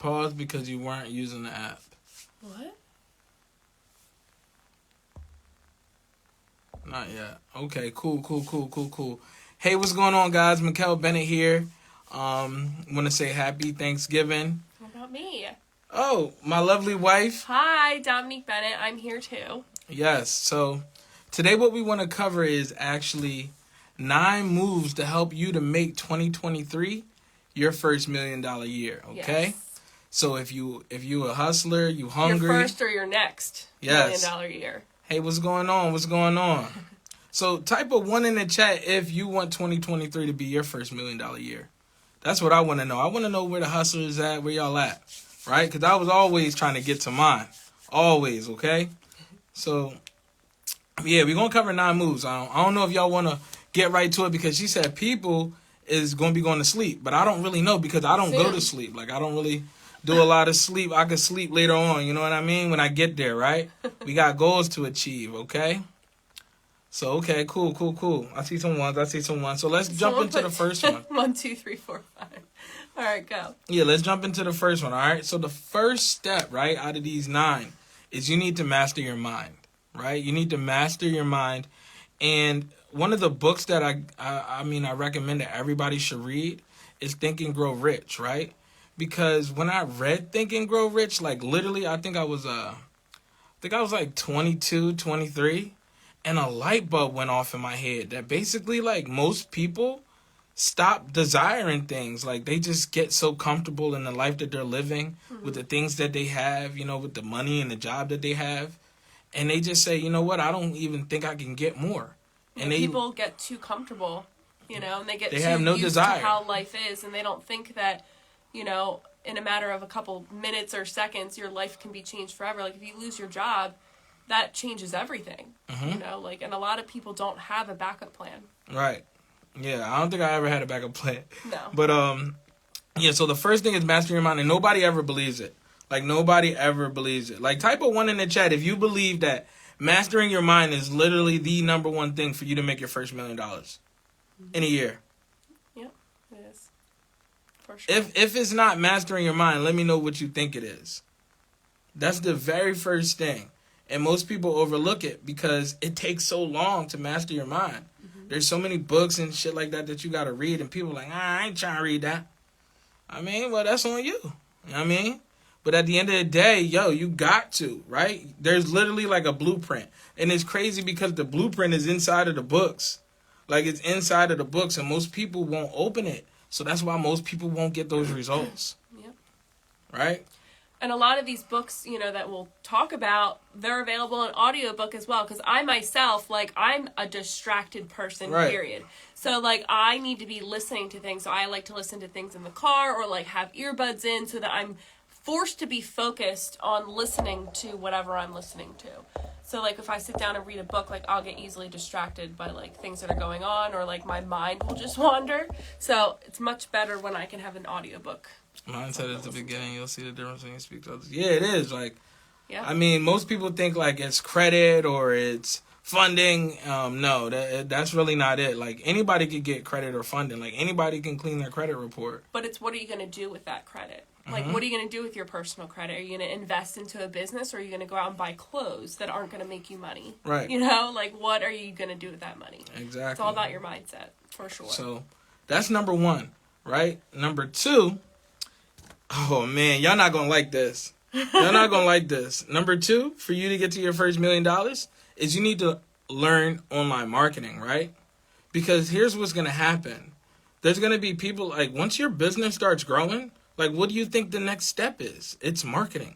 Pause because you weren't using the app. What? Not yet. Okay, cool. Hey, what's going on, guys? Mikkel Bennett here. Want to say happy Thanksgiving. What about me? Oh, my lovely wife. Hi, Dominique Bennett. I'm here too. Yes, so today what we want to cover is actually 9 moves to help you to make 2023 your first $1 million year, okay? Yes. So if you a hustler, you hungry. Your first or your next Yes. $1 million year. Hey, what's going on? So type a 1 in the chat if you want 2023 to be your first $1 million year. That's what I want to know. I want to know where the hustlers at, where y'all at, right? Because I was always trying to get to mine. Always, okay? So, yeah, we're going to cover 9 moves. I don't know if y'all want to get right to it because she said people is going to be going to sleep. But I don't really know because I don't go to sleep. Like, I don't really do a lot of sleep. I could sleep later on, you know what I mean? When I get there, right? We got goals to achieve, okay? So, okay, cool. I see some ones. So let's jump into the first one. 1, 2, 3, 4, 5. All right, go. Yeah, let's jump into the first one, all right? So the first step, right, out of these 9 is you need to master your mind, right? You need to master your mind. And one of the books that I recommend that everybody should read is Think and Grow Rich, right? Because when I read Think and Grow Rich, like literally, I think I was like 22, 23, and a light bulb went off in my head that basically like most people stop desiring things. Like they just get so comfortable in the life that they're living with the things that they have, you know, with the money and the job that they have. And they just say, you know what, I don't even think I can get more. And people get too comfortable, you know, and they too have no used desire to how life is, and they don't think that, you know, in a matter of a couple minutes or seconds, your life can be changed forever. Like, if you lose your job, that changes everything, you know? Like, and a lot of people don't have a backup plan. Right. Yeah, I don't think I ever had a backup plan. No. But, yeah, so the first thing is master your mind, and nobody ever believes it. Like, nobody ever believes it. Like, type a 1 in the chat if you believe that mastering your mind is literally the number one thing for you to make your first $1 million in a year. Yep, it is. For sure. If it's not mastering your mind, let me know what you think it is. That's the very first thing. And most people overlook it because it takes so long to master your mind. There's so many books and shit like that you got to read, and people are like, I ain't trying to read that. I mean, well, that's on you. You know what I mean? But at the end of the day, you got to, right? There's literally like a blueprint. And it's crazy because the blueprint is inside of the books. Like, it's inside of the books, and most people won't open it. So that's why most people won't get those results. Yep. Right? And a lot of these books, you know, that we'll talk about, they're available in audiobook as well. Because I myself, like, I'm a distracted person, period. So, like, I need to be listening to things. So I like to listen to things in the car or, like, have earbuds in so that I'm forced to be focused on listening to whatever I'm listening to. So, like, if I sit down and read a book, like, I'll get easily distracted by, like, things that are going on, or, like, my mind will just wander. So it's much better when I can have an audiobook. Mine said at the beginning, you'll see the difference when you speak to others. Yeah, it is. Like, yeah. I mean, most people think, like, it's credit or it's funding. No, that's really not it. Like, anybody could get credit or funding. Like, anybody can clean their credit report. But it's, what are you going to do with that credit? Like, what are you going to do with your personal credit? Are you going to invest into a business, or are you going to go out and buy clothes that aren't going to make you money? Right. You know, like, what are you going to do with that money? Exactly. It's all about your mindset, for sure. So, that's number 1, right? Number 2, oh, man, y'all not going to like this. Y'all not going to like this. Number 2, for you to get to your first $1 million, is you need to learn online marketing, right? Because here's what's going to happen. There's going to be people, like, once your business starts growing, like, what do you think the next step is? It's marketing.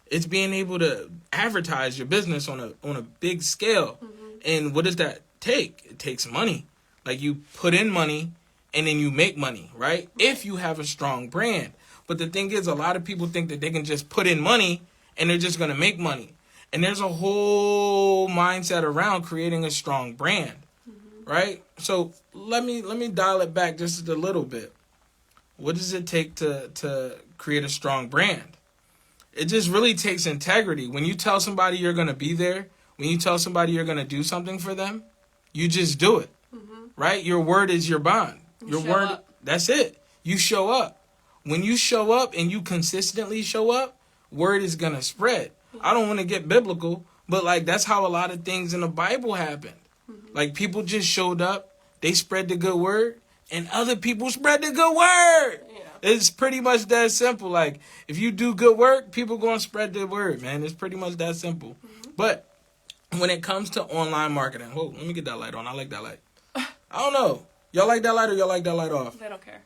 It's being able to advertise your business on a big scale. And what does that take? It takes money. Like, you put in money and then you make money, right? If you have a strong brand. But the thing is, a lot of people think that they can just put in money and they're just going to make money. And there's a whole mindset around creating a strong brand, right? So let me dial it back just a little bit. What does it take to create a strong brand? It just really takes integrity. When you tell somebody you're going to be there, when you tell somebody you're going to do something for them, you just do it, right? Your word is your bond. Your word, that's it. You show up. when you show up and you consistently show up, word is going to spread. I don't want to get biblical, but like that's how a lot of things in the Bible happened. Like people just showed up, they spread the good word, and other people spread the good word. Yeah. It's pretty much that simple. Like if you do good work, people going to spread the word, man. It's pretty much that simple. But when it comes to online marketing, whoa, let me get that light on. I like that light. I don't know. Y'all like that light or y'all like that light off? They don't care.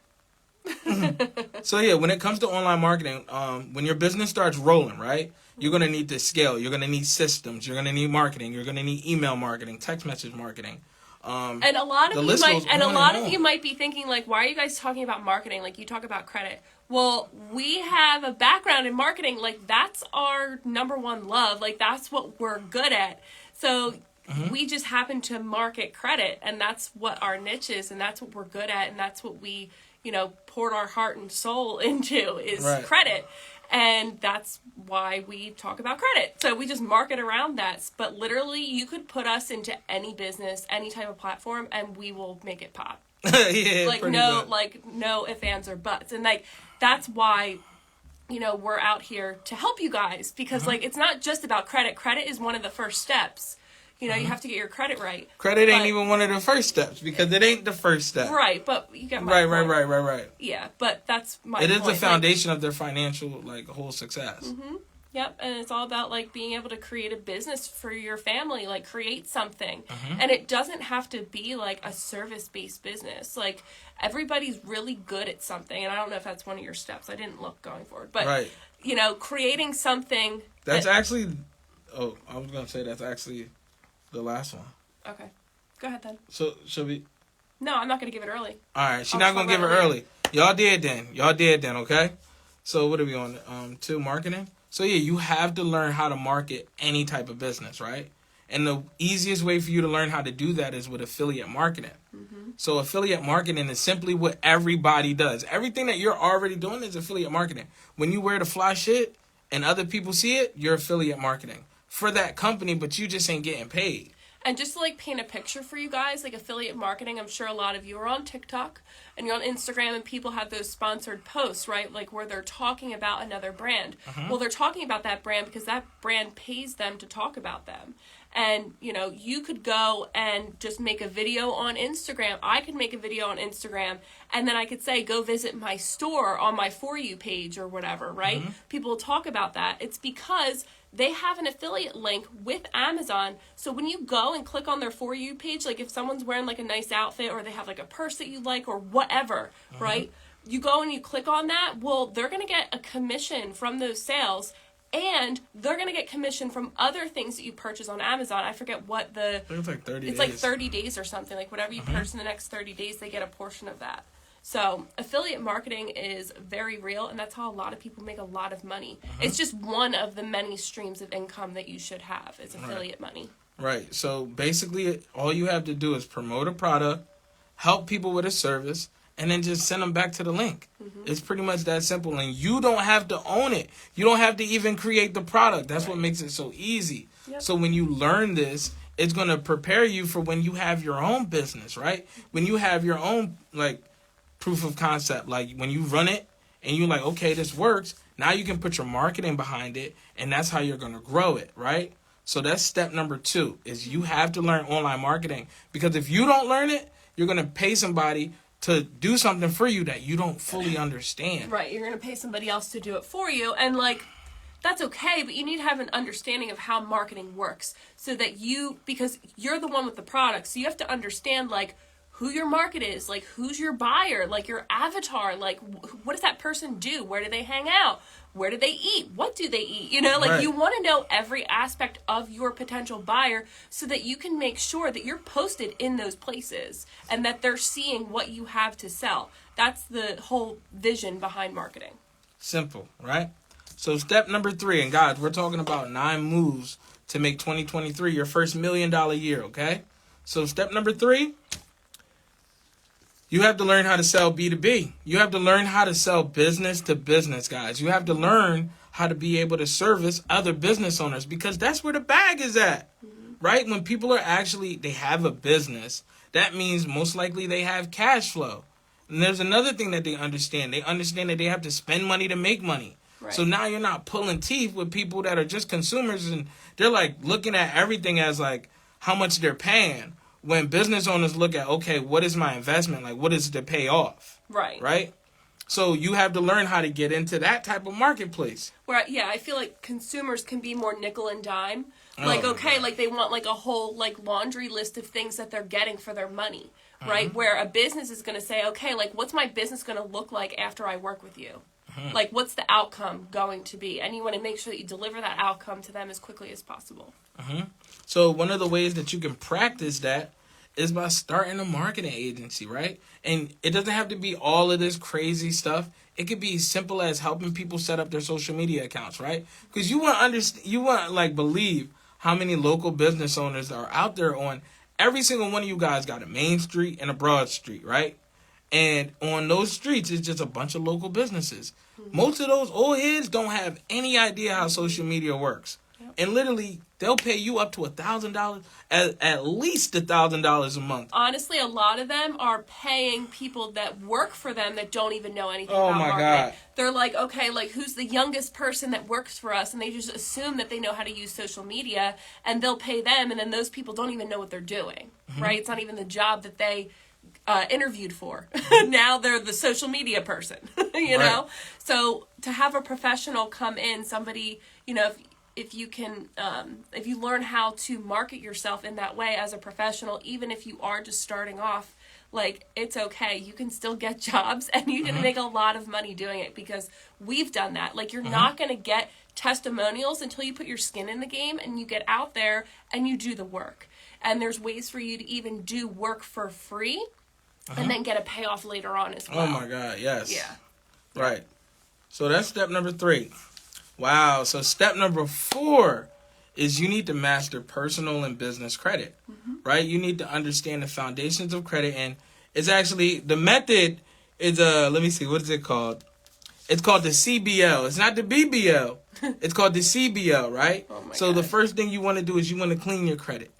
So yeah, when it comes to online marketing, when your business starts rolling, right, you're going to need to scale. You're going to need systems. You're going to need marketing. You're going to need email marketing, text message marketing. And a lot of you might be thinking, like, why are you guys talking about marketing? Like, you talk about credit. Well, we have a background in marketing. Like, that's our number one love. Like, that's what we're good at. So we just happen to market credit, and that's what our niche is, and that's what we're good at, and that's what we, poured our heart and soul into is credit. And that's why we talk about credit. So we just market around that. But literally, you could put us into any business, any type of platform, and we will make it pop. Yeah, no ifs, ands, or buts. And that's why, we're out here to help you guys. Because it's not just about credit. Credit is one of the first steps. You have to get your credit right. Credit ain't even one of the first steps because it ain't the first step. Right, but you get my point. Right. Yeah, but that's my point. It is the foundation of their financial, whole success. Mm-hmm. Yep, and it's all about, being able to create a business for your family, create something. And it doesn't have to be, a service-based business. Everybody's really good at something, and I don't know if that's one of your steps. I didn't look going forward. But, creating something... That's actually... Oh, I was going to say that's actually... the last one. Okay. Go ahead then. So, should we... No, I'm not going to give it early. Alright, she's not going to give it early. Y'all did then, okay? So, what are we on? To marketing? So, yeah, you have to learn how to market any type of business, right? And the easiest way for you to learn how to do that is with affiliate marketing. So, affiliate marketing is simply what everybody does. Everything that you're already doing is affiliate marketing. When you wear the fly shit and other people see it, you're affiliate marketing for that company, but you just ain't getting paid. And just to paint a picture for you guys, affiliate marketing, I'm sure a lot of you are on TikTok and you're on Instagram and people have those sponsored posts, right? Where they're talking about another brand. Well, they're talking about that brand because that brand pays them to talk about them. And, you could go and just make a video on Instagram. I could make a video on Instagram and then I could say, go visit my store on my For You page or whatever, right? People talk about that. It's because they have an affiliate link with Amazon. So when you go and click on their For You page, if someone's wearing a nice outfit or they have a purse that you like or whatever, right? You go and you click on that. Well, they're going to get a commission from those sales. And they're going to get commission from other things that you purchase on Amazon. I forget what I think it's 30 days. It's 30 days or something. Whatever you purchase in the next 30 days, they get a portion of that. So affiliate marketing is very real, and that's how a lot of people make a lot of money. It's just one of the many streams of income that you should have is affiliate money. Right. So basically, all you have to do is promote a product, help people with a service, and then just send them back to the link. It's pretty much that simple. And you don't have to own it. You don't have to even create the product. That's what makes it so easy. Yep. So when you learn this, it's going to prepare you for when you have your own business, right? When you have your own, proof of concept. When you run it and you're like, okay, this works. Now you can put your marketing behind it. And that's how you're going to grow it, right? So that's step number 2 is you have to learn online marketing. Because if you don't learn it, you're going to pay somebody to do something for you that you don't fully understand. Right. You're going to pay somebody else to do it for you. And that's okay, but you need to have an understanding of how marketing works so that because you're the one with the product, so you have to understand who your market is, who's your buyer, your avatar, what does that person do? Where do they hang out? Where do they eat? What do they eat? You want to know every aspect of your potential buyer so that you can make sure that you're posted in those places and that they're seeing what you have to sell. That's the whole vision behind marketing. Simple, right? So step number 3, and guys, we're talking about 9 moves to make 2023 your first $1 million year, okay? So step number 3, you have to learn how to sell B2B. You have to learn how to sell business to business, guys. You have to learn how to be able to service other business owners because that's where the bag is at, right? When people are they have a business, that means most likely they have cash flow. And there's another thing that they understand. They understand that they have to spend money to make money. Right. So now you're not pulling teeth with people that are just consumers, and they're like looking at everything as like how much they're paying. When business owners look at, okay, what is my investment? Like, what is the payoff? Right. Right? So you have to learn how to get into that type of marketplace. Where, yeah, I feel like consumers can be more nickel and dime. Like, okay, like they want like a whole like laundry list of things that they're getting for their money, right? Mm-hmm. Where a business is going to say, okay, like what's my business going to look like after I work with you? Mm-hmm. Like, what's the outcome going to be? And you want to make sure that you deliver that outcome to them as quickly as possible. Mm-hmm. So one of the ways that you can practice that is by starting a marketing agency, right? And it doesn't have to be all of this crazy stuff. It could be as simple as helping people set up their social media accounts, right? Because you want like believe how many local business owners are out there on every single one of you guys got a main street and a broad street, right? And on those streets, it's just a bunch of local businesses. Mm-hmm. Most of those old heads don't have any idea how social media works. Yep. And literally, they'll pay you up to $1,000, at least $1,000 a month. Honestly, a lot of them are paying people that work for them that don't even know anything about marketing. God. They're like, okay, like who's the youngest person that works for us? And they just assume that they know how to use social media, and they'll pay them, and then those people don't even know what they're doing, mm-hmm. right? It's not even the job that they interviewed for. Now they're the social media person, you know? So to have a professional come in, somebody, you know, if you can, if you learn how to market yourself in that way as a professional, even if you are just starting off, like, it's okay. You can still get jobs, and you can mm-hmm. make a lot of money doing it, because we've done that. Like, you're mm-hmm. not going to get testimonials until you put your skin in the game and you get out there and you do the work. And there's ways for you to even do work for free uh-huh. and then get a payoff later on as well. Oh my God, yes. Yeah. Right. So that's step number 3. Wow. So step number 4 is you need to master personal and business credit, mm-hmm. right? You need to understand the foundations of credit. And it's actually, the method is, let me see, what is it called? It's called the CBL. It's not the BBL. It's called the CBL, right? Oh my so God. The first thing you want to do is you want to clean your credit.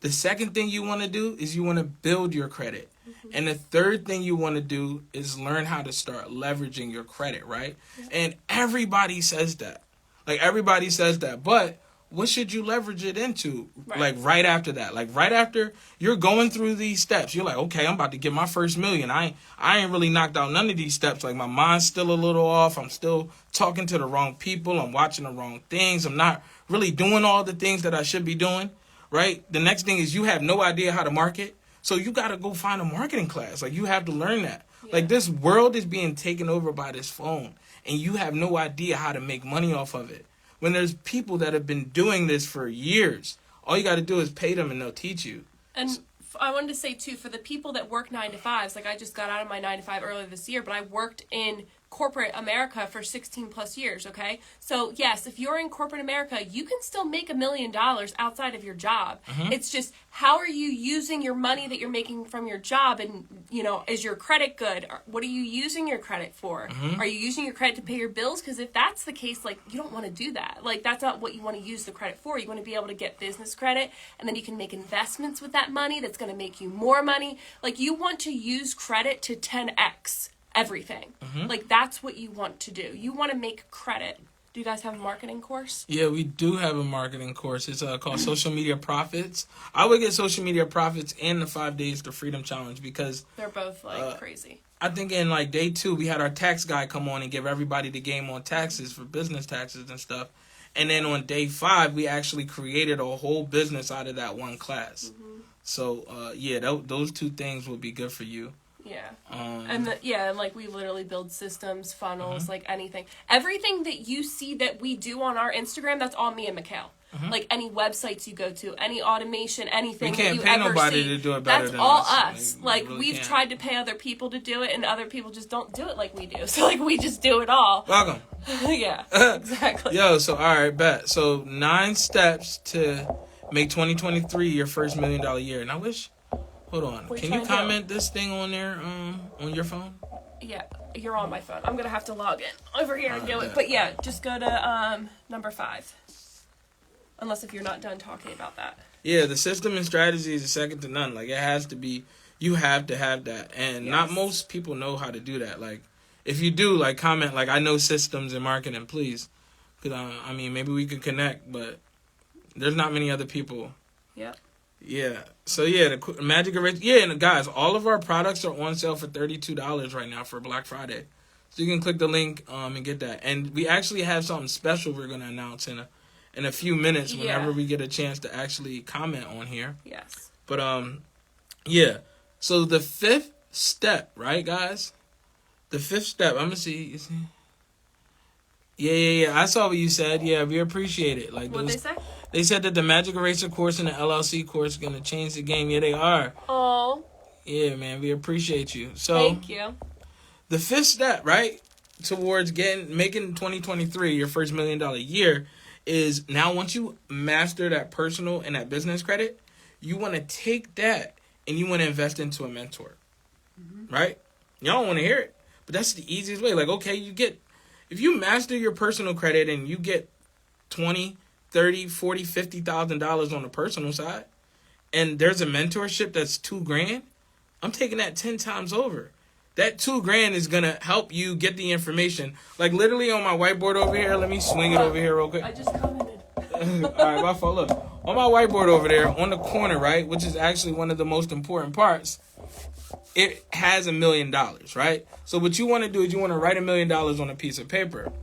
The second thing you want to do is you want to build your credit. Mm-hmm. And the third thing you want to do is learn how to start leveraging your credit, right? Yeah. And everybody says that. Like, everybody says that. But what should you leverage it into? Right. Like, right after that. Like, right after you're going through these steps, you're like, okay, I'm about to get my first million. I ain't really knocked out none of these steps. Like, my mind's still a little off. I'm still talking to the wrong people. I'm watching the wrong things. I'm not really doing all the things that I should be doing, right? The next thing is you have no idea how to market. So you got to go find a marketing class. Like, you have to learn that. Yeah. Like, this world is being taken over by this phone, and you have no idea how to make money off of it. When there's people that have been doing this for years, all you got to do is pay them and they'll teach you. And I wanted to say, too, for the people that work 9 to 5s, like I just got out of my 9 to 5 earlier this year, but I worked in corporate America for 16 plus years, okay? So, yes, if you're in corporate America, you can still make $1 million outside of your job. Mm-hmm. It's just, how are you using your money that you're making from your job? And, you know, is your credit good? What are you using your credit for? Mm-hmm. Are you using your credit to pay your bills? Because if that's the case, like, you don't want to do that. Like, that's not what you want to use the credit for. You want to be able to get business credit, and then you can make investments with that money that's going to make you more money. Like, you want to use credit to 10x everything. Mm-hmm. Like, that's what you want to do. You want to make credit. Do you guys have a marketing course? Yeah, we do have a marketing course. It's called Social Media Profits. I would get Social Media Profits and the 5 Days to Freedom Challenge, because they're both like crazy. I think in like day 2, we had our tax guy come on and give everybody the game on taxes for business taxes and stuff. And then on day 5, we actually created a whole business out of that one class. Mm-hmm. So, those 2 things would be good for you. Yeah. And like we literally build systems, funnels, mm-hmm. like anything. Everything that you see that we do on our Instagram, that's all me and Mikhail. Mm-hmm. Like any websites you go to, any automation, anything that you ever see. We can't pay nobody to do it better than us. That's all us. Like, really we've tried to pay other people to do it, and other people just don't do it like we do. So, like, we just do it all. Welcome. Yeah, exactly. Yo, so, all right, bet. So, 9 steps to make 2023 your first $1 million year. And I wish... Hold on. Can you comment this thing on there on your phone? Yeah, you're on my phone. I'm going to have to log in over here and do it. But yeah, just go to number 5. Unless if you're not done talking about that. Yeah, the system and strategy is second to none. Like, it has to be. You have to have that. And not most people know how to do that. Like, if you do, like, comment, like, I know systems and marketing, please. Because, I mean, maybe we could connect, but there's not many other people. Yep. Yeah. So, yeah, the Magic Eraser. Yeah, and guys, all of our products are on sale for $32 right now for Black Friday. So you can click the link and get that. And we actually have something special we're going to announce in a few minutes whenever we get a chance to actually comment on here. Yes. But, yeah. So the fifth step, right, guys? The fifth step. I'm going to see. You see? Yeah. I saw what you said. Yeah, we appreciate it. Like, what they say? They said that the Magic Eraser course and the LLC course are going to change the game. Yeah, they are. Oh. Yeah, man, we appreciate you. So, thank you. The fifth step, right, towards making 2023 your first $1 million year is now once you master that personal and that business credit, you want to take that and you want to invest into a mentor, right? Y'all don't want to hear it, but that's the easiest way. Like, okay, if you master your personal credit and you get $20,000, $30,000, $40,000, $50,000 on the personal side, and there's a mentorship that's $2,000, I'm taking that 10 times over. That $2,000 is gonna help you get the information. Like literally on my whiteboard over here. Let me swing it over here real quick. I just commented. All right, my fault. Look, on my whiteboard over there, on the corner, right, which is actually one of the most important parts. It has $1 million, right? So what you want to do is you want to write $1 million on a piece of paper,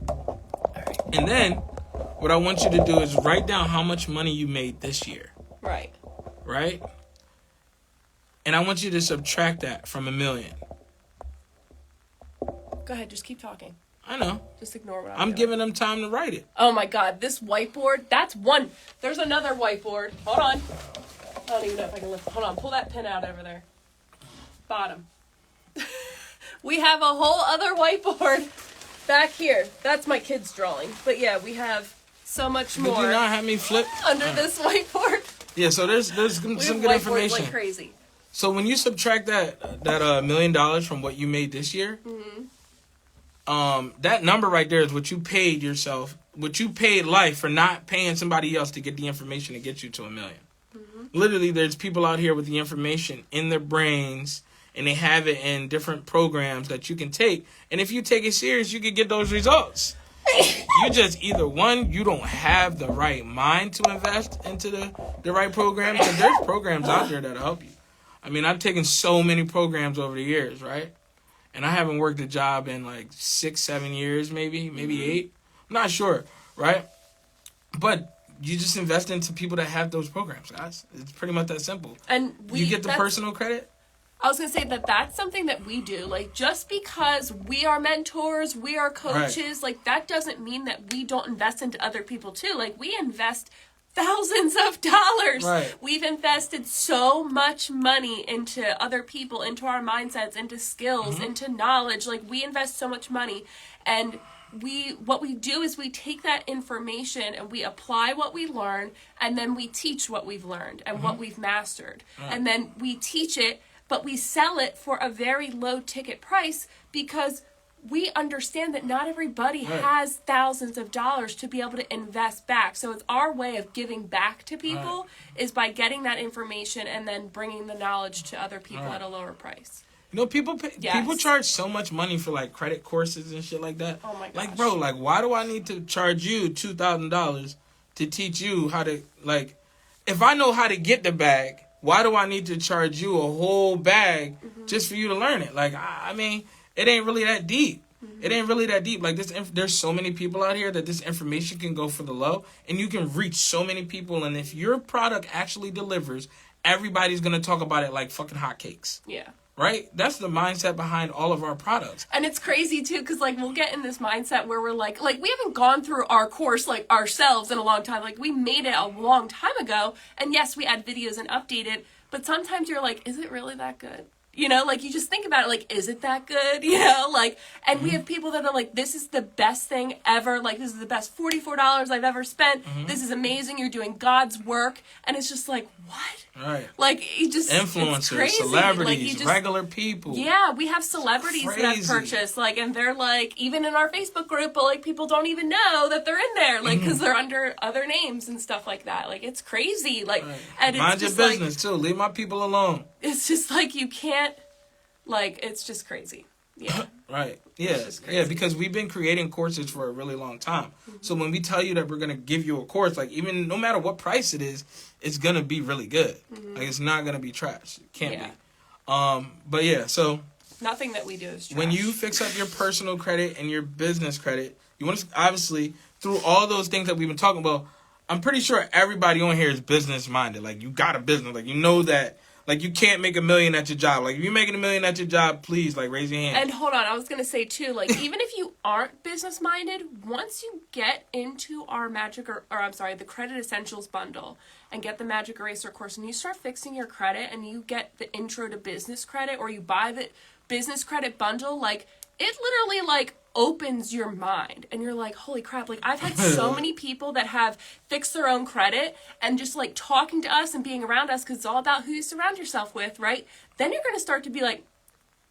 and then what I want you to do is write down how much money you made this year. Right. Right. And I want you to subtract that from $1 million. Go ahead, just keep talking. I know. Just ignore what I'm giving them time to write it. Oh my God, this whiteboard, that's one. There's another whiteboard. Hold on. I don't even know if I can lift. Hold on, pull that pin out over there. Bottom. We have a whole other whiteboard back here. That's my kid's drawing. But yeah, we have so much more. Did you not have me flip? Under this whiteboard. Yeah, so there's some good information. Like crazy. So when you subtract that $1 million from what you made this year, that number right there is what you paid yourself, what you paid life for not paying somebody else to get the information to get you to $1 million. Literally, there's people out here with the information in their brains, and they have it in different programs that you can take. And if you take it serious, you can get those results. You just either one, you don't have the right mind to invest into the right program, because there's programs out there that'll help you. I mean, I've taken so many programs over the years, right? And I haven't worked a job in like 6-7 years, maybe 8. I'm not sure, right? But you just invest into people that have those programs, guys. It's pretty much that simple. And you get the personal credit. I was going to say that's something that we do. Like, just because we are mentors, we are coaches, like, that doesn't mean that we don't invest into other people, too. Like, we invest thousands of dollars. Right. We've invested so much money into other people, into our mindsets, into skills, into knowledge. Like, we invest so much money. And what we do is we take that information and we apply what we learn, and then we teach what we've learned and what we've mastered. Right. And then we teach it, but we sell it for a very low ticket price, because we understand that not everybody has thousands of dollars to be able to invest back. So it's our way of giving back to people is by getting that information and then bringing the knowledge to other people at a lower price. You know, people charge so much money for like credit courses and shit like that. Oh my gosh. Like, bro, like, why do I need to charge you $2,000 to teach you how to, like, if I know how to get the bag, why do I need to charge you a whole bag just for you to learn it? Like, I mean, it ain't really that deep. It ain't really that deep. Like, there's so many people out here that this information can go for the low, and you can reach so many people. And if your product actually delivers, everybody's going to talk about it like fucking hotcakes. Yeah. Right? That's the mindset behind all of our products. And it's crazy, too, because, like, we'll get in this mindset where we're like, we haven't gone through our course, like, ourselves in a long time. Like, we made it a long time ago. And, yes, we add videos and update it. But sometimes you're like, is it really that good? You know, like, you just think about it, like, is it that good? You know, like, and we have people that are like, this is the best thing ever. Like, this is the best $44 I've ever spent. This is amazing. You're doing God's work. And it's just like, what? Right. Like, you just, influencers, celebrities, like, regular people. Yeah, we have celebrities that have purchased, like, and they're like, even in our Facebook group, but like, people don't even know that they're in there, like, because they're under other names and stuff like that. Like, it's crazy. Like, and it's mind your just business, too. Leave my people alone. it's just like you can't, like, it's just crazy. Yeah. Right. Yeah. Yeah, because we've been creating courses for a really long time. So when we tell you that we're going to give you a course, like, even no matter what price it is, it's going to be really good. Like, it's not going to be trash. It can't be. But yeah, so nothing that we do is trash. When you fix up your personal credit and your business credit, you want to, obviously, through all those things that we've been talking about, I'm pretty sure everybody on here is business minded. Like, you got a business. Like, you know that. Like, you can't make $1 million at your job. Like, if you're making $1 million at your job, please, like, raise your hand. And hold on, I was going to say, too, like, even if you aren't business-minded, once you get into our the Credit Essentials bundle and get the Magic Eraser course, and you start fixing your credit and you get the Intro to Business Credit, or you buy the Business Credit bundle, like, it literally, like, opens your mind, and you're like, holy crap, like, I've had so many people that have fixed their own credit, and just, like, talking to us and being around us, because it's all about who you surround yourself with, right? Then you're going to start to be like,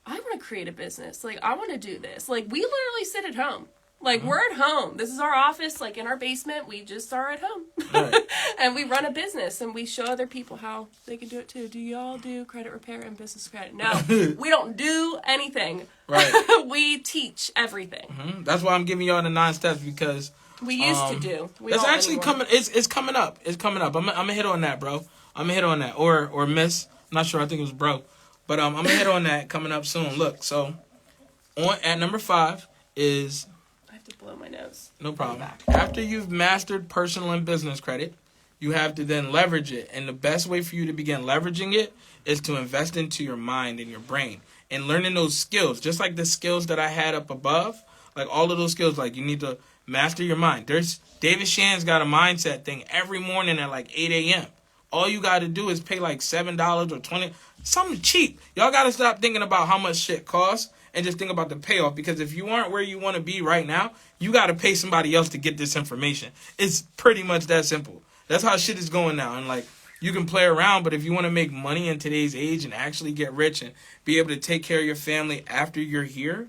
I want to create a business, like, I want to do this. Like, we literally sit at home. Like, we're at home. This is our office, like, in our basement. We just are at home. Right. And we run a business, and we show other people how they can do it, too. Do y'all do credit repair and business credit? No. We don't do anything. Right. We teach everything. That's why I'm giving y'all the 9 steps, because... We used to do. It's actually coming... It's coming up. It's coming up. I'm going to hit on that, bro. I'm going to hit on that. Or miss. I'm not sure. I think it was bro. But I'm going to hit on that coming up soon. Look, so... At number 5 is... To blow my nose. No problem. After you've mastered personal and business credit, you have to then leverage it. And the best way for you to begin leveraging it is to invest into your mind and your brain and learning those skills. Just like the skills that I had up above, like all of those skills, like you need to master your mind. David Shan's got a mindset thing every morning at like 8 a.m. All you got to do is pay like $7 or $20, something cheap. Y'all got to stop thinking about how much shit costs and just think about the payoff, because if you aren't where you want to be right now, you got to pay somebody else to get this information. It's pretty much that simple. That's how shit is going now. And like, you can play around, but if you want to make money in today's age and actually get rich and be able to take care of your family after you're here,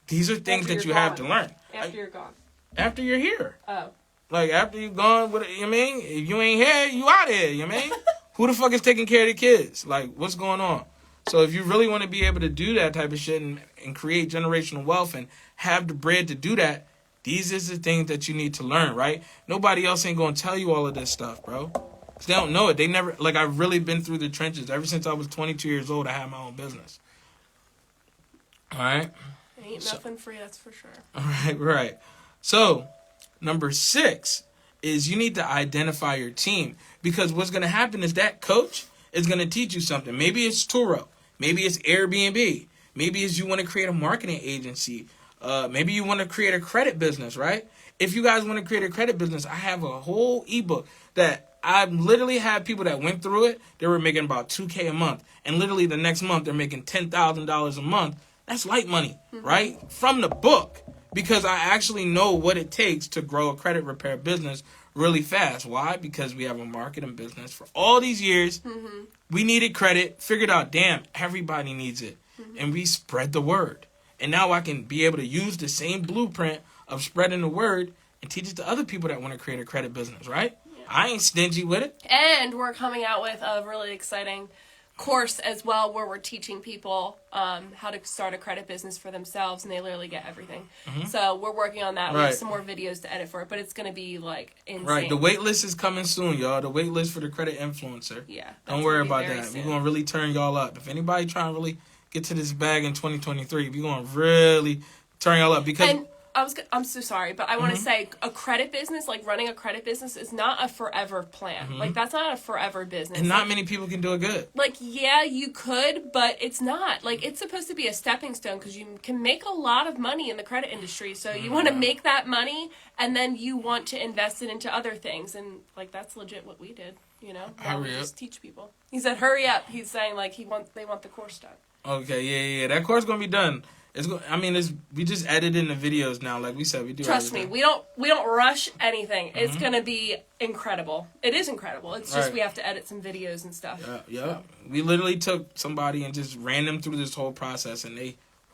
these are things that you have to learn. After you're gone. After you're here. Oh. Like, after you're gone, you mean? If you ain't here, you out here, you mean? Who the fuck is taking care of the kids? Like, what's going on? So if you really want to be able to do that type of shit and create generational wealth and have the bread to do that, these is the things that you need to learn, right? Nobody else ain't going to tell you all of this stuff, bro. 'Cause they don't know it. They never, like, I've really been through the trenches. Ever since I was 22 years old, I had my own business. All right? Ain't nothing free, that's for sure. All right. So, number 6 is you need to identify your team, because what's going to happen is that coach is going to teach you something. Maybe it's Turo. Maybe it's Airbnb. Maybe it's you want to create a marketing agency. Maybe you want to create a credit business, right? If you guys want to create a credit business, I have a whole ebook that I literally had people that went through it. They were making about $2,000 a month. And literally the next month, they're making $10,000 a month. That's light money, right? From the book. Because I actually know what it takes to grow a credit repair business really fast. Why? Because we have a marketing business for all these years. We needed credit. Figured out, damn, everybody needs it. And we spread the word. And now I can be able to use the same blueprint of spreading the word and teach it to other people that want to create a credit business, right? Yeah. I ain't stingy with it. And we're coming out with a really exciting course as well, where we're teaching people how to start a credit business for themselves, and they literally get everything. So we're working on that. We have some more videos to edit for it, but it's going to be like insane. Right, the wait list is coming soon, y'all. The wait list for the credit influencer. Yeah. Don't worry about that. We're going to really turn y'all up. If anybody trying to really get to this bag in 2023, we're going to really turn y'all up, because... I'm so sorry, but I want to say a credit business, like running a credit business, is not a forever plan. Like, that's not a forever business. And not many people can do it good. Like, yeah, you could, but it's not. Like, it's supposed to be a stepping stone, because you can make a lot of money in the credit industry. So you want to make that money, and then you want to invest it into other things. And, like, that's legit what we did, you know? Now we just teach people. He said, hurry up. He's saying, like, they want the course done. Okay, yeah. That course going to be done. We just edit in the videos now, like we said, we do. Trust me, we don't rush anything. It's gonna be incredible. It is incredible. It's just we have to edit some videos and stuff. Yeah. So. We literally took somebody and just ran them through this whole process, and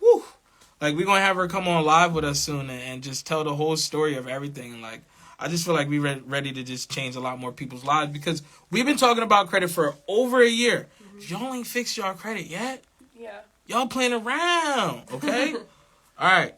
we're gonna have her come on live with us soon and just tell the whole story of everything. Like, I just feel like we're ready to just change a lot more people's lives, because we've been talking about credit for over a year. y'all ain't fixed y'all credit yet. Yeah. Y'all playing around, okay? All right.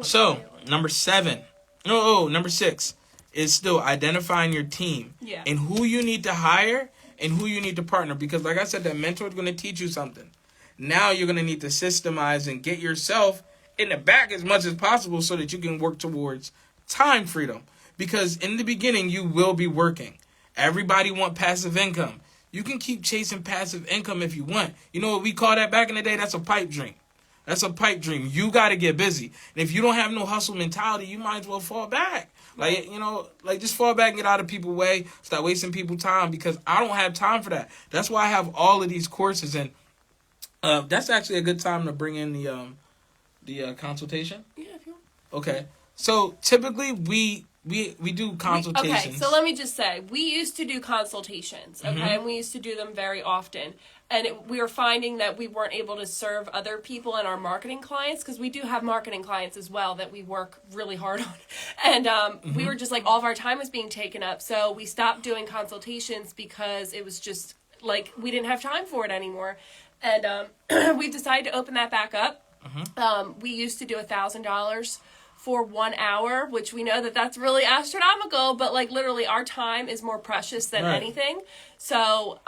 So, number 6 is still identifying your team. Yeah. And who you need to hire and who you need to partner. Because like I said, that mentor is going to teach you something. Now you're going to need to systemize and get yourself in the back as much as possible so that you can work towards time freedom. Because in the beginning, you will be working. Everybody want passive income. You can keep chasing passive income if you want. You know what we call that back in the day? That's a pipe dream. That's a pipe dream. You got to get busy. And if you don't have no hustle mentality, you might as well fall back. Like, just fall back and get out of people's way. Stop wasting people's time because I don't have time for that. That's why I have all of these courses. And that's actually a good time to bring in the consultation. Yeah, if you want. Okay. So typically we do consultations. Okay, so let me just say, we used to do consultations, okay, and we used to do them very often. And we were finding that we weren't able to serve other people and our marketing clients, because we do have marketing clients as well that we work really hard on. And we were just like, all of our time was being taken up. So we stopped doing consultations because it was just like, we didn't have time for it anymore. And we've decided to open that back up. We used to do $1,000 for 1 hour, which we know that that's really astronomical, but like literally our time is more precious than anything. So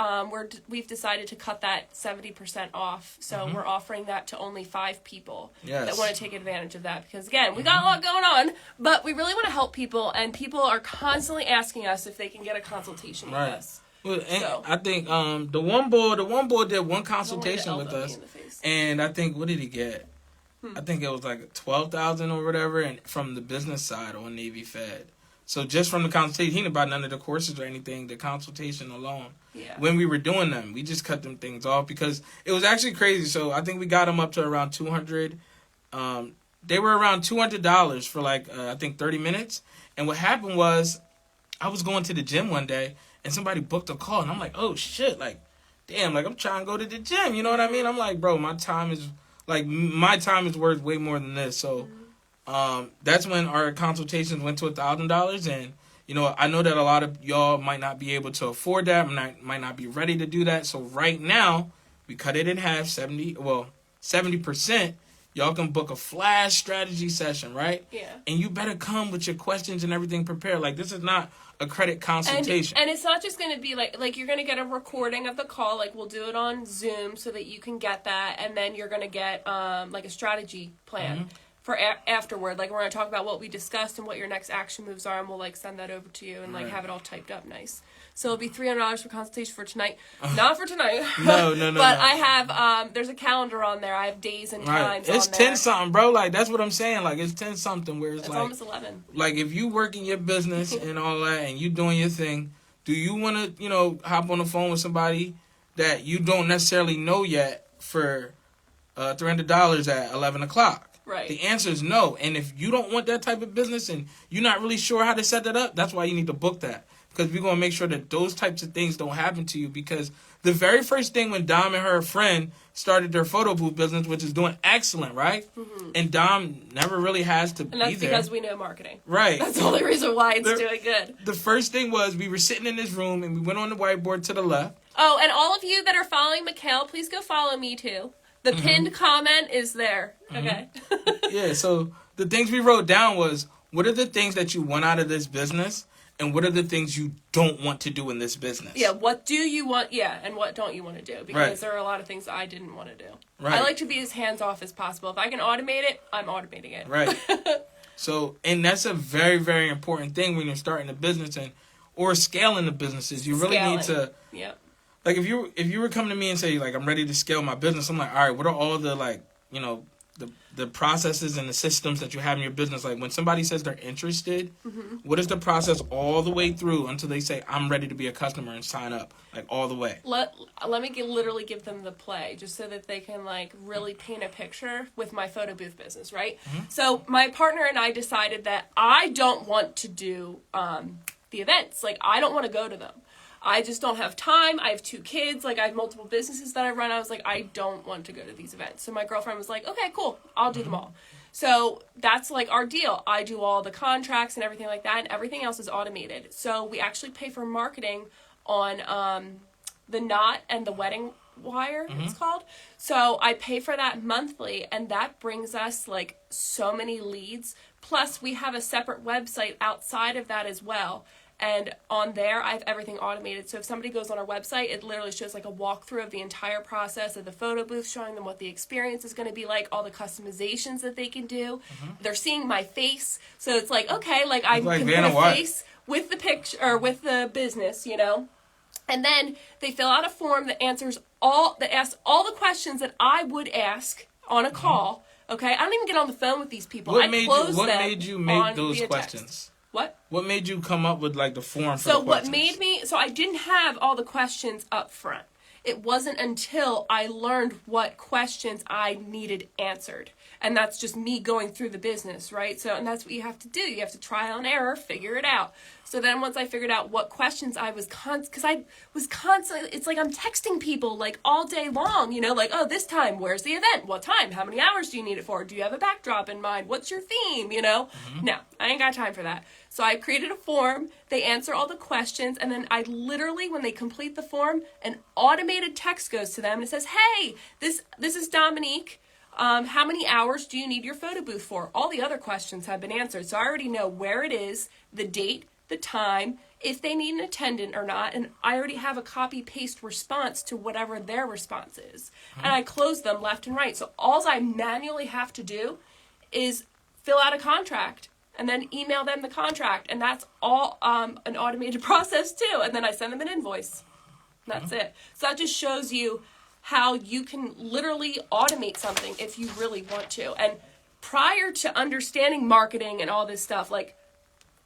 we've decided to cut that 70% off. So we're offering that to only 5 people that want to take advantage of that. Because again, we got a lot going on, but we really want to help people, and people are constantly asking us if they can get a consultation with us. Well, and I think the one boy did one consultation with us, and I think, what did he get? I think it was like 12,000 or whatever, and from the business side on Navy Fed. So just from the consultation, he didn't buy none of the courses or anything. The consultation alone. Yeah. When we were doing them, we just cut them things off because it was actually crazy. So I think we got them up to around 200. They were around $200 for like I think 30 minutes. And what happened was, I was going to the gym one day, and somebody booked a call, and I'm like, oh shit, like, damn, like I'm trying to go to the gym. You know what I mean? I'm like, bro, my time is worth way more than this. So that's when our consultations went to $1,000. And, I know that a lot of y'all might not be able to afford that, might not be ready to do that. So right now, we cut it in half, 70%. Y'all can book a flash strategy session, right? Yeah. And you better come with your questions and everything prepared. Like, this is not a credit consultation. And it's not just going to be like you're going to get a recording of the call. Like, we'll do it on Zoom so that you can get that. And then you're going to get like a strategy plan for afterward. Like, we're going to talk about what we discussed and what your next action moves are. And we'll like send that over to you and like have it all typed up nice. So it'll be $300 for consultation for tonight. Not for tonight. No. But I have, there's a calendar on there. I have days and times It's on there. 10 something, bro. Like, that's what I'm saying. Like, it's 10 something where it's like, almost 11. Like, if you work in your business and all that and you doing your thing, do you want to, hop on the phone with somebody that you don't necessarily know yet for $300 at 11 o'clock? Right. The answer is no. And if you don't want that type of business and you're not really sure how to set that up, that's why you need to book that. Because we're going to make sure that those types of things don't happen to you. Because the very first thing when Dom and her friend started their photo booth business, which is doing excellent, right? Mm-hmm. And Dom never really has to be there. And that's because we know marketing. Right. That's the only reason why it's doing good. The first thing was we were sitting in this room and we went on the whiteboard to the left. Oh, and all of you that are following Mikhail, please go follow me too. The pinned comment is there. Okay. Yeah, so the things we wrote down was, what are the things that you want out of this business? And what are the things you don't want to do in this business? Yeah, what do you want? Yeah, and what don't you want to do? Because there are a lot of things I didn't want to do. Right. I like to be as hands-off as possible. If I can automate it, I'm automating it. Right. So, and that's a very, very important thing when you're starting a business or scaling the businesses. You really need to... Yeah. Like, if you were coming to me and say, like, I'm ready to scale my business, I'm like, all right, what are all the, like, the processes and the systems that you have in your business? Like, when somebody says they're interested, what is the process all the way through until they say, I'm ready to be a customer and sign up, like, all the way? Let me literally give them the play just so that they can, like, really paint a picture with my photo booth business, right? So my partner and I decided that I don't want to do the events. Like, I don't want to go to them. I just don't have time. I have 2 kids. Like, I have multiple businesses that I run. I was like, I don't want to go to these events. So my girlfriend was like, okay, cool. I'll do them all. So that's like our deal. I do all the contracts and everything like that, and everything else is automated. So we actually pay for marketing on the knot and the wedding Wire, it's called. So I pay for that monthly, and that brings us like so many leads. Plus, we have a separate website outside of that as well. And on there, I have everything automated. So if somebody goes on our website, it literally shows like a walkthrough of the entire process of the photo booth, showing them what the experience is going to be like, all the customizations that they can do. They're seeing my face. So it's like, okay, like I can put a face with the picture or with the business, you know. And then they fill out a form that asks all the questions that I would ask on a call. Okay, I don't even get on the phone with these people. What made you make those questions? Text. What? What made you come up with like the form for the questions? What made me, so I didn't have all the questions up front. It wasn't until I learned what questions I needed answered. And that's just me going through the business, right? So, and that's what you have to do. You have to trial and error, figure it out. So then once I figured out what questions I was because I was constantly, it's like I'm texting people like all day long, you know, like, oh, this time, where's the event? What time? How many hours do you need it for? Do you have a backdrop in mind? What's your theme? You know? No, I ain't got time for that. So I created a form, they answer all the questions, and then I literally, when they complete the form, an automated text goes to them and it says, hey, this is Dominique. How many hours do you need your photo booth for? All the other questions have been answered. So I already know where it is, the date, the time, if they need an attendant or not, and I already have a copy-paste response to whatever their response is. And I close them left and right. So all I manually have to do is fill out a contract and then email them the contract. And that's all an automated process too. And then I send them an invoice. That's it. So that just shows you how you can literally automate something if you really want to. And prior to understanding marketing and all this stuff, like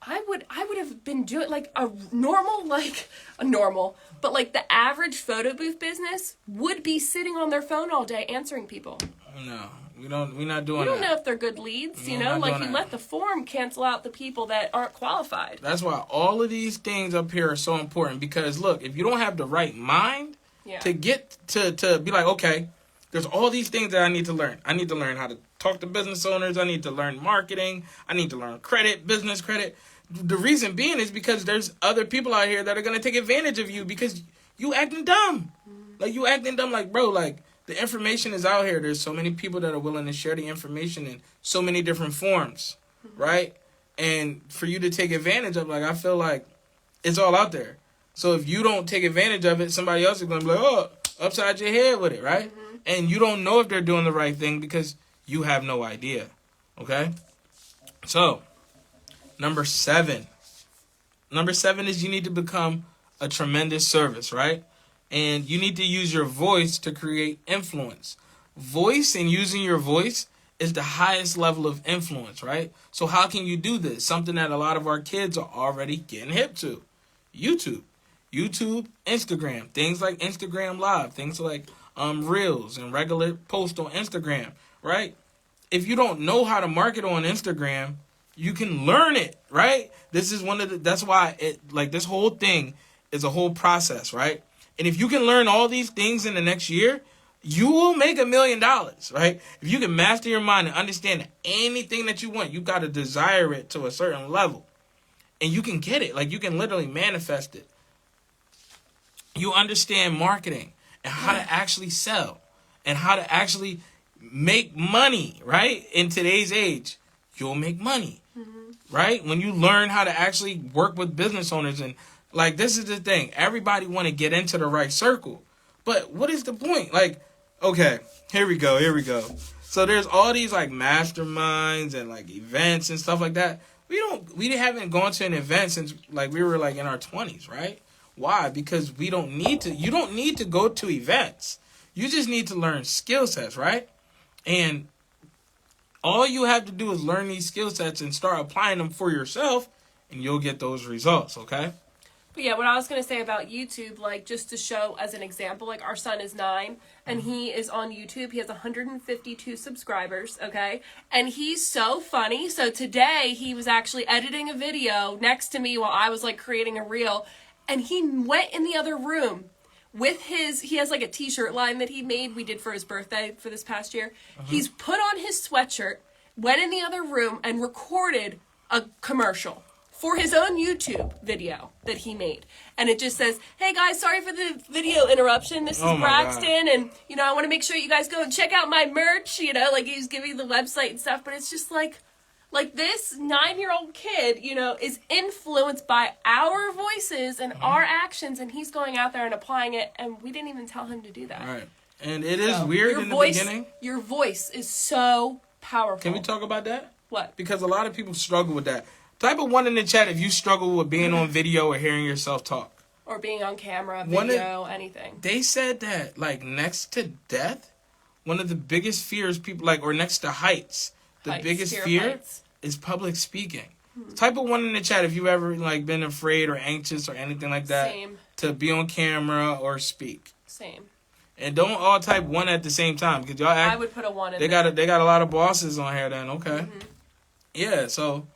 I would have been doing like a normal, but like the average photo booth business would be sitting on their phone all day answering people. No, we're not doing that. You don't know if they're good leads, you know, like you let the form cancel out the people that aren't qualified. That's why all of these things up here are so important, because look, if you don't have the right mind to get to be like, okay, there's all these things that I need to learn. I need to learn how to talk to business owners. I need to learn marketing. I need to learn business credit. The reason being is because there's other people out here that are going to take advantage of you because you acting dumb. Like, you acting dumb. Like, bro, like, the information is out here. There's so many people that are willing to share the information in so many different forms, right? And for you to take advantage of, like, I feel like it's all out there. So if you don't take advantage of it, somebody else is going to be like, oh, upside your head with it, right? And you don't know if they're doing the right thing because you have no idea, okay? So, number 7. Number 7 is you need to become a tremendous service, right? And you need to use your voice to create influence. Voice and using your voice is the highest level of influence, right? So how can you do this? Something that a lot of our kids are already getting hip to. YouTube, Instagram, things like Instagram Live, things like Reels and regular posts on Instagram, right? If you don't know how to market on Instagram, you can learn it, right? This is that's why this whole thing is a whole process, right? And if you can learn all these things in the next year, you will make $1 million, right? If you can master your mind and understand anything that you want, you got to desire it to a certain level. And you can get it. Like, you can literally manifest it. You understand marketing and how to actually sell and how to actually make money, right? In today's age, you'll make money, right? When you learn how to actually work with business owners. And like, this is the thing. Everybody want to get into the right circle. But what is the point? Like, okay, here we go. So there's all these like masterminds and like events and stuff like that. We haven't gone to an event since like we were like in our 20s, right? Why? Because you don't need to go to events. You just need to learn skill sets, right? And all you have to do is learn these skill sets and start applying them for yourself, and you'll get those results, okay? But yeah, what I was going to say about YouTube, like, just to show as an example, like, our son is 9, and he is on YouTube. He has 152 subscribers, okay? And he's so funny. So today, he was actually editing a video next to me while I was, like, creating a reel, and he went in the other room with he has, like, a t-shirt line that he made, we did for his birthday for this past year. He's put on his sweatshirt, went in the other room, and recorded a commercial for his own YouTube video that he made. And it just says, hey guys, sorry for the video interruption. This is Braxton. And, I want to make sure you guys go and check out my merch. Like he's giving the website and stuff. But it's just like this 9-year-old kid, is influenced by our voices and our actions. And he's going out there and applying it. And we didn't even tell him to do that. Right. And it is weird in the beginning. Your voice is so powerful. Can we talk about that? What? Because a lot of people struggle with that. Type of one in the chat if you struggle with being on video or hearing yourself talk. Or being on camera, video, anything. They said that, next to death, one of the biggest fears people, or next to heights, the biggest fear is public speaking. Type of one in the chat if you've ever, been afraid or anxious or anything like that. Same. To be on camera or speak. Same. And don't all type one at the same time. Because y'all I would put a one in they there. They got a lot of bosses on here then. Okay. Mm-hmm. Yeah, so...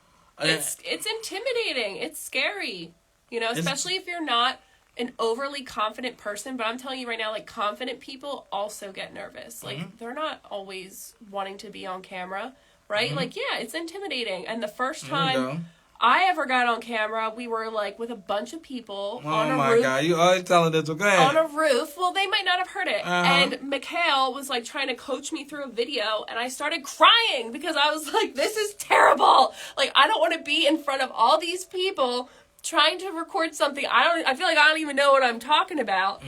It's intimidating. It's scary. Especially if you're not an overly confident person. But I'm telling you right now, confident people also get nervous. They're not always wanting to be on camera, right? Mm-hmm. It's intimidating. And the first time I ever got on camera, we were with a bunch of people on a roof. Oh my God, you always telling this, okay? On a roof. Well, they might not have heard it. And Mikhail was trying to coach me through a video, and I started crying because I was like, this is terrible. I don't want to be in front of all these people trying to record something. I feel like I don't even know what I'm talking about,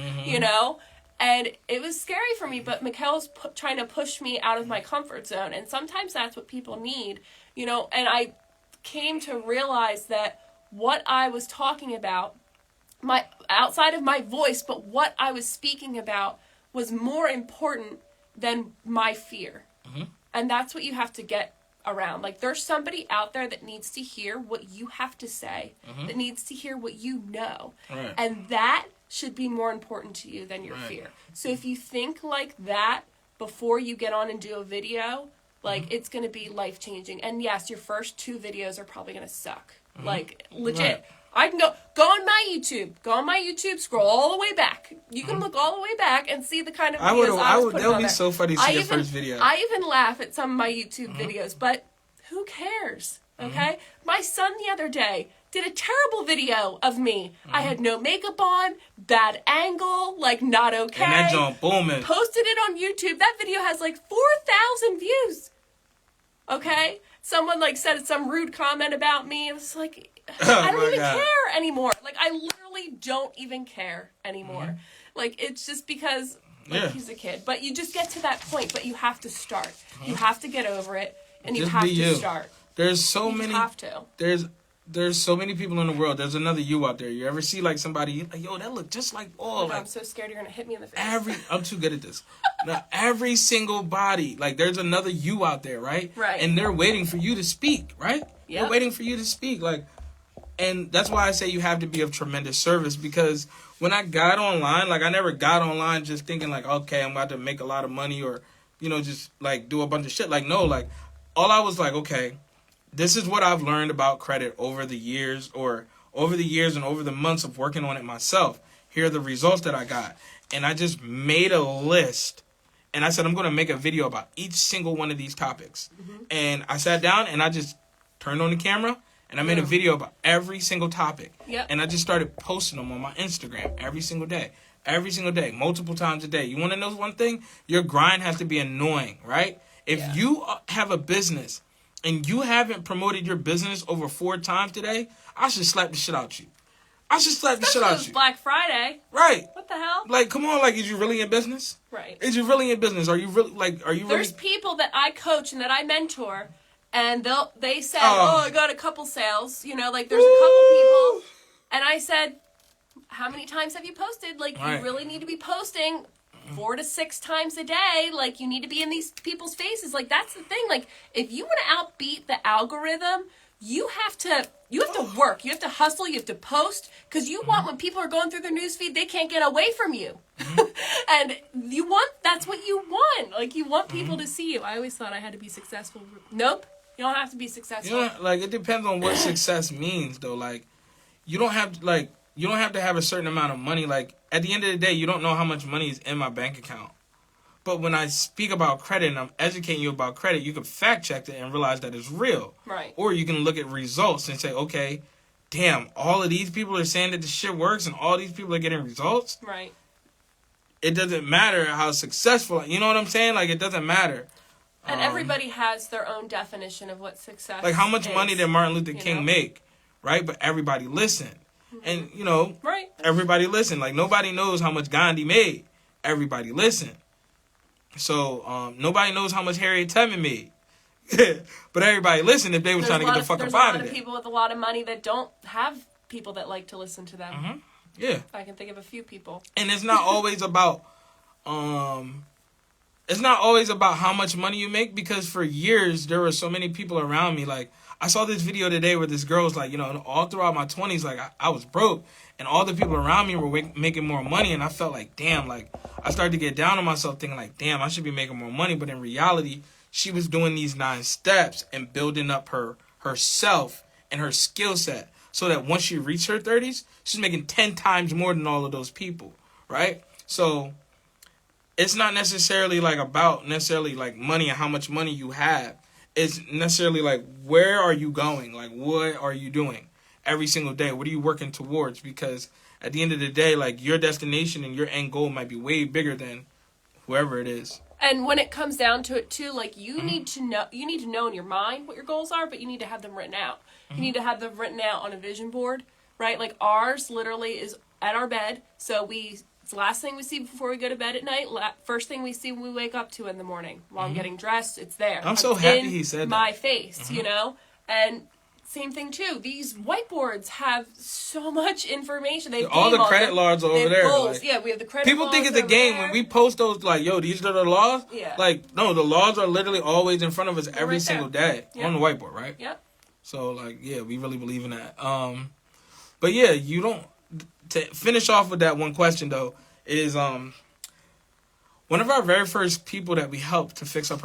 And it was scary for me, but Mikhail's trying to push me out of my comfort zone. And sometimes that's what people need, and I came to realize that what I was talking about, my outside of my voice, but what I was speaking about was more important than my fear. Mm-hmm. And that's what you have to get around. There's somebody out there that needs to hear what you have to say, that needs to hear what you know. Right. And that should be more important to you than your fear. So if you think like that before you get on and do a video, it's going to be life-changing. And yes, your first 2 videos are probably going to suck. Legit. Right. I can go on my YouTube. Go on my YouTube, scroll all the way back. You can look all the way back and see the kind of videos I was putting on there. That would be so funny to see your first video. I even laugh at some of my YouTube videos, but who cares? Okay? My son the other day did a terrible video of me. I had no makeup on, bad angle, not okay. And that joint booming. Posted it on YouTube. That video has 4,000 views. Okay? Someone said some rude comment about me. It was I don't even care anymore. I literally don't even care anymore. It's just because he's a kid. But you just get to that point, but you have to start. You have to get over it, and you have to start. There's so many. You have to. There's so many people in the world. There's another you out there. You ever see somebody yo, that look just like I'm so scared you're gonna hit me in the face. I'm too good at this. Now, every single body, there's another you out there, right? Right. And they're waiting for you to speak, right? Yeah. They're waiting for you to speak, and that's why I say you have to be of tremendous service, because when I got online, I never got online just thinking okay, I'm about to make a lot of money or, just do a bunch of shit. No, all I was okay, this is what I've learned about credit over the years and over the months of working on it myself. Here are the results that I got. And I just made a list. And I said, I'm going to make a video about each single one of these topics. Mm-hmm. And I sat down and I just turned on the camera and I made a video about every single topic. Yep. And I just started posting them on my Instagram every single day, multiple times a day. You want to know one thing? Your grind has to be annoying, right? If you have a business and you haven't promoted your business over 4 times today, I should slap the shit out you. It's Black Friday. Right. What the hell? Come on, is you really in business? Right. Is you really in business? Are you really, There's people that I coach and that I mentor, and they said, I got a couple sales, there's a couple people, and I said, how many times have you posted? You really need to be posting 4 to 6 times a day. You need to be in these people's faces. That's the thing. If you want to outbeat the algorithm, you have to work. You have to hustle. You have to post, because you want, when people are going through their newsfeed, they can't get away from you. And that's what you want. You want people to see you. I always thought I had to be successful. Nope. You don't have to be successful. It depends on what success means, though. You don't have to, you don't have to have a certain amount of money. At the end of the day, you don't know how much money is in my bank account. But when I speak about credit and I'm educating you about credit, you can fact check it and realize that it's real. Right. Or you can look at results and say, okay, damn, all of these people are saying that the shit works and all these people are getting results. Right. It doesn't matter how successful, you know what I'm saying? Like, it doesn't matter. And everybody has their own definition of what success is. Like, how much money did Martin Luther King make? Right? But everybody listened. And, you know, right. Everybody listened. Like, nobody knows how much Gandhi made. Everybody listened. So, nobody knows how much Harriet Tubman made. But everybody listened if they were trying to get the fuck up out of there. There's a lot of people with a lot of money that don't have people that like to listen to them. Mm-hmm. Yeah. I can think of a few people. And it's not always about how much money you make, because for years there were so many people around me. Like, I saw this video today where this girl was like, you know, all throughout my 20s, like, I was broke, and all the people around me were making more money, and I felt like, damn, like, I started to get down on myself thinking like, damn, I should be making more money. But in reality, she was doing these 9 steps and building up herself and her skill set, so that once she reached her 30s, she's making 10 times more than all of those people, right? So it's not necessarily like about like money and how much money you have. It's necessarily like, where are you going? Like, what are you doing every single day? What are you working towards? Because at the end of the day, like, your destination and your end goal might be way bigger than whoever it is. And when it comes down to it too, like, you need to know in your mind what your goals are, but you need to have them written out. You need to have them written out on a vision board, right? Like, ours literally is at our bed. So it's the last thing we see before we go to bed at night. First thing we see when we wake up to in the morning. While I'm getting dressed, it's there. I'm so happy he said that. My face, you know? And same thing too. These whiteboards have so much information. They have all the credit laws are over there. Like, yeah, we have the credit people laws. Think it's a game when we post those, like, yo, these are the laws. Yeah. Like, no, the laws are literally always in front of us every single day on the whiteboard, right? Yep. So, like, yeah, we really believe in that. But yeah, you don't. To finish off with that one question though, is one of our very first people that we helped to fix up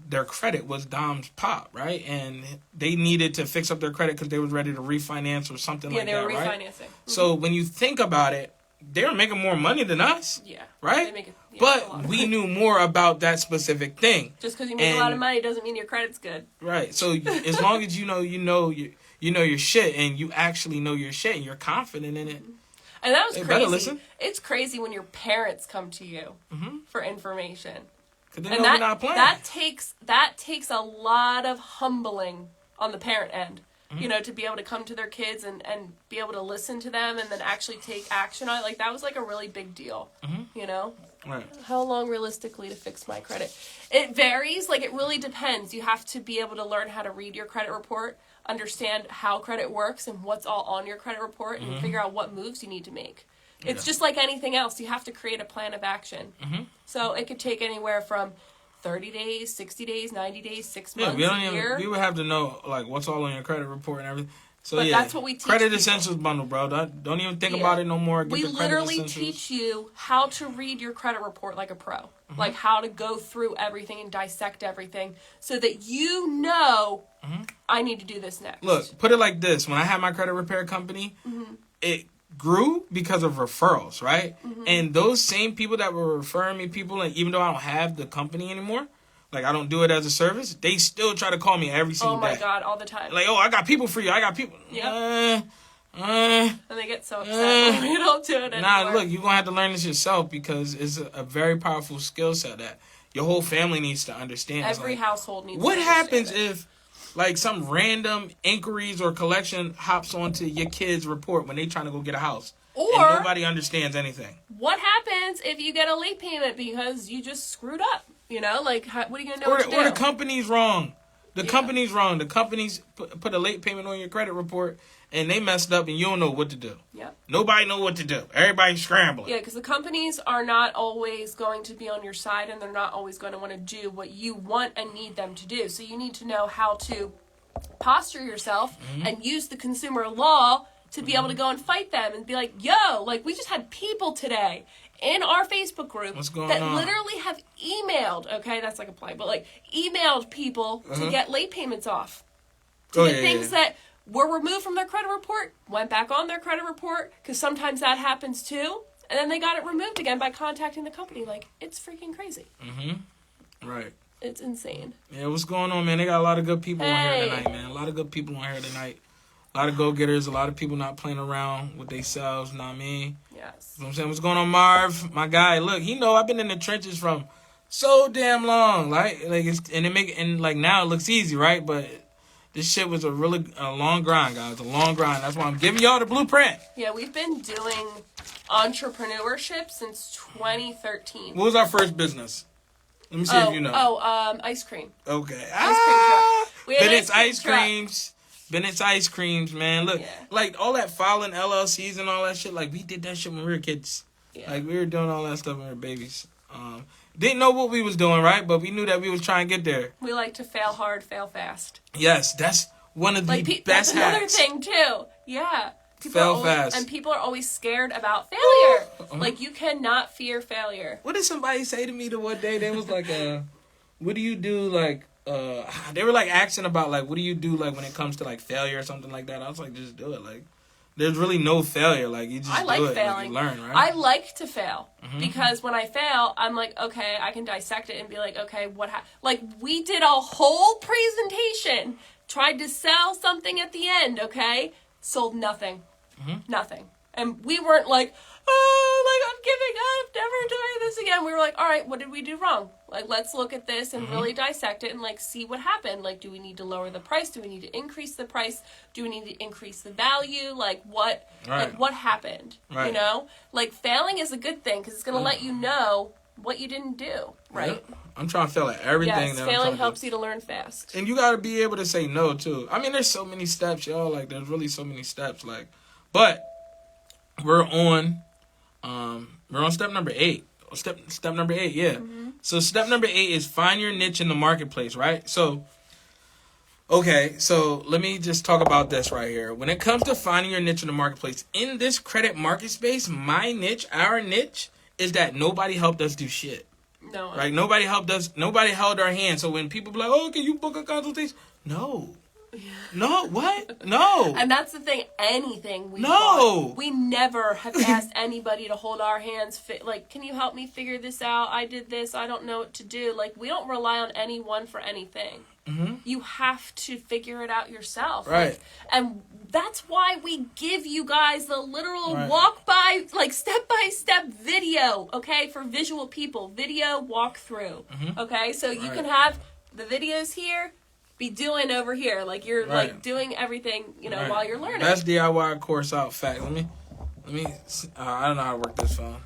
their credit was Dom's pop, right? And they needed to fix up their credit because they was ready to refinance or something like that, right? Yeah, they were refinancing. Mm-hmm. So when you think about it, they were making more money than us. Yeah. Right? They make it, but we knew more about that specific thing. Just because you make a lot of money doesn't mean your credit's good. Right. So as long as you know your shit, and you actually know your shit and you're confident in it. And that was crazy. It's crazy when your parents come to you for information. And that, not playing. That takes a lot of humbling on the parent end. You know, to be able to come to their kids and be able to listen to them and then actually take action on it. Like, that was like a really big deal, you know? Right. How long realistically to fix my credit? It varies. Like, it really depends. You have to be able to learn how to read your credit report, understand how credit works and what's all on your credit report, and figure out what moves you need to make. It's just like anything else. You have to create a plan of action. So it could take anywhere from 30 days, 60 days, 90 days, 6 months, a year. We would have to know, like, what's all on your credit report and everything. So, but that's what we teach Credit people. Essentials bundle, bro. Don't even think about it no more. We literally teach you how to read your credit report like a pro. Like, how to go through everything and dissect everything so that you know, I need to do this next. Look, put it like this. When I had my credit repair company, it grew because of referrals, right? And those same people that were referring me people, and even though I don't have the company anymore, like, I don't do it as a service, they still try to call me every single day. Oh my God, all the time. Like, oh, I got people for you. I got people. Yep. And they get so upset when you don't do it anymore. Nah, look, you're going to have to learn this yourself, because it's a very powerful skill set that your whole family needs to understand. Every household needs what to understand. What happens if, like, some random inquiries or collection hops onto your kid's report when they trying to go get a house? Or and nobody understands anything. What happens if you get a late payment because you just screwed up? You know, like, what are you going to know what to do? Or the company's wrong. The company's wrong. The company's put a late payment on your credit report, and they messed up, and you don't know what to do. Yeah. Nobody know what to do. Everybody's scrambling. Yeah, because the companies are not always going to be on your side, and they're not always going to want to do what you want and need them to do. So you need to know how to posture yourself and use the consumer law to be able to go and fight them and be like, yo, like, we just had people today in our Facebook group that literally have emailed, okay, that's like a play, but like emailed people to get late payments off. To get things that were removed from their credit report, went back on their credit report, because sometimes that happens too, and then they got it removed again by contacting the company. Like, it's freaking crazy. Right. It's insane. Yeah, what's going on, man? They got a lot of good people on here tonight, man. A lot of good people on here tonight. A lot of go-getters, a lot of people not playing around with themselves, you know what I mean? Yes. You know what I'm saying? What's going on, Marv? My guy, look, he know I've been in the trenches from so damn long, right? Like now it looks easy, right? But this shit was a long grind, guys. A long grind. That's why I'm giving y'all the blueprint. Yeah, we've been doing entrepreneurship since 2013. What was our first business? Let me see if you know. Ice cream. Okay. Ice cream truck. We had Bennett's ice creams. Bennett's ice creams, man. Look, Yeah. like all that filing LLCs and all that shit. Like we did that shit when we were kids. Yeah. Like we were doing all that stuff when we were babies. Didn't know what we was doing, right? But we knew that we was trying to get there. We like to fail hard, fail fast. Yes, that's one of the best that's another hacks. thing too. Yeah. Fail fast. And people are always scared about failure. Like, you cannot fear failure. What did somebody say to me the one day? They was like, what do you do, like, they were, like, asking about, like, what do you do, like, when it comes to, like, failure or something like that? I was like, just do it. Like, there's really no failure. Like, you just I like do it. failing. Like, you learn, right? I like to fail. Because when I fail, I'm like, okay, I can dissect it and be like, okay, like, we did a whole presentation, tried to sell something at the end, okay? Sold nothing. Nothing. And we weren't like, oh, like, I'm giving up, never doing this again. We were like, all right, what did we do wrong? Like, let's look at this and really dissect it and, like, see what happened. Like, do we need to lower the price? Do we need to increase the price? Do we need to increase the value? Like, what happened? Right. You know? Like, failing is a good thing because it's going to let you know what you didn't do, right? Yeah. I'm trying to fail at everything. Yes, that failing helps you to learn fast. And you got to be able to say no, too. I mean, there's so many steps, y'all. Like, there's really so many steps. Like, but we're on step number 8. Step number 8, yeah. So step number 8 is find your niche in the marketplace, right? So, okay, so let me just talk about this right here. When it comes to finding your niche in the marketplace, in this credit market space, our niche, is that nobody helped us do shit. No. Right? Nobody helped us. Nobody held our hand. So when people be like, oh, can you book a consultation? No. No, what? No. And that's the thing, anything we No. bought, we never have asked anybody to hold our hands, like, can you help me figure this out? I did this, I don't know what to do. Like, we don't rely on anyone for anything. You have to figure it out yourself. Right. Like, and that's why we give you guys the literal walk-by, like, step-by-step video, okay, for visual people. Video walkthrough, okay? So you can have the videos here, be doing over here, like you're like doing everything, you know, while you're learning. Best DIY course out. Fact. Let me. I don't know how to work this phone.